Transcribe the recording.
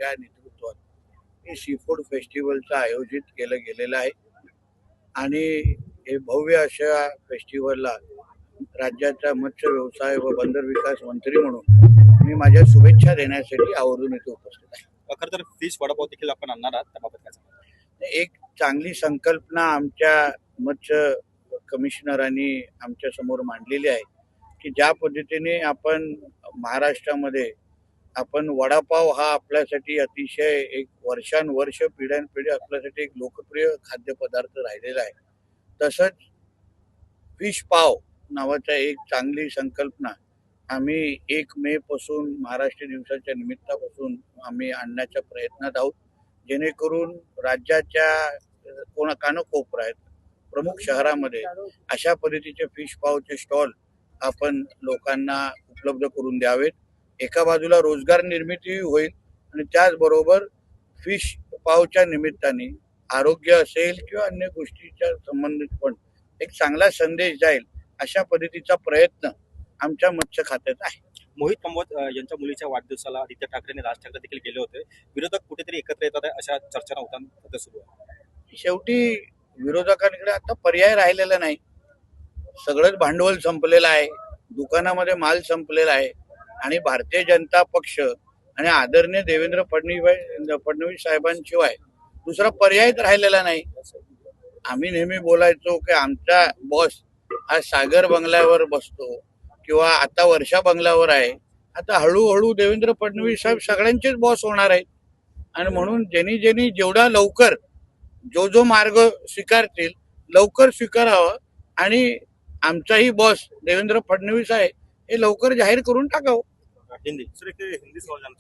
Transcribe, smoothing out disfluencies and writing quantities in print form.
यांच्या नेतृत्वात हे सी फूड फेस्टिवलचं आयोजित केलं गेलेलं आहे आणि हे भव्य अशा फेस्टिवलला राज्याचा मत्स्य व्यवसाय व बंदर विकास मंत्री म्हणून मी माझ्या शुभेच्छा देण्यासाठी आवर्जून इथे उपस्थित आहे. खरं तर फिश वडापाव देखील आपण आणणार आहात, त्याबाबत काय सांगाल? एक चांगली संकल्पना आमच्या मत्स्य कमिशनरांनी आमच्या समोर मांडलेली आहे की ज्या पद्धतीने आपण महाराष्ट्रामध्ये आपण वडापाव हा आपल्यासाठी अतिशय एक वर्षानुवर्ष पिढ्यानपिढी आपल्यासाठी एक लोकप्रिय खाद्यपदार्थ राहिलेला आहे, तसंच फिश पाव नावाचा एक चांगली संकल्पना आम्ही 1 मे पासून महाराष्ट्र दिवसाच्या निमित्तापासून आम्ही आणण्याच्या प्रयत्नात आहोत, जेणेकरून राज्याच्या कानाकोपऱ्यात प्रमुख शहरामध्ये अशा पद्धतीचे फिश पावचे स्टॉल आपण लोकांना उपलब्ध करून द्यावेत. एका बाजूला रोजगार निर्मिती होईल आणि त्याचबरोबर फिश पावच्या निमित्ताने आरोग्य असेल किंवा अन्य गोष्टीच्या संबंधित पण एक चांगला संदेश जाईल अशा पद्धतीचा प्रयत्न आमच्या मत्स्य खात्यात आहे. मोहित कामत यांच्या मुलीच्या वाढदिवसाला आदित्य ठाकरेंनी राज ठाकरे देखील गेले होते. विरोधक कुठेतरी एकत्र येतात अशा चर्चा होताना सुरू आहे. शेवटी विरोधकांकडे आता पर्याय राहिलेला नाही. सगळंच भांडवल संपलेलं आहे, दुकानामध्ये माल संपलेला आहे आणि भारतीय जनता पक्ष आणि आदरणीय देवेंद्र फडणवीस साहेबांशिवाय दुसरा पर्यायच राहिलेला नाही. आम्ही नेहमी बोलायचो की आमचा बॉस हा सागर बंगल्यावर बसतो किंवा आता वर्षा बंगल्यावर आहे. आता हळूहळू देवेंद्र फडणवीस साहेब सगळ्यांचेच बॉस होणार आहेत आणि म्हणून ज्यांनी जेवढा लवकर जो मार्ग स्वीकारतील लवकर स्वीकारावं आणि आमचाही बॉस देवेंद्र फडणवीस आहे हे लवकर जाहीर करून टाकावं. हिंदी सर, हिंदी सवाल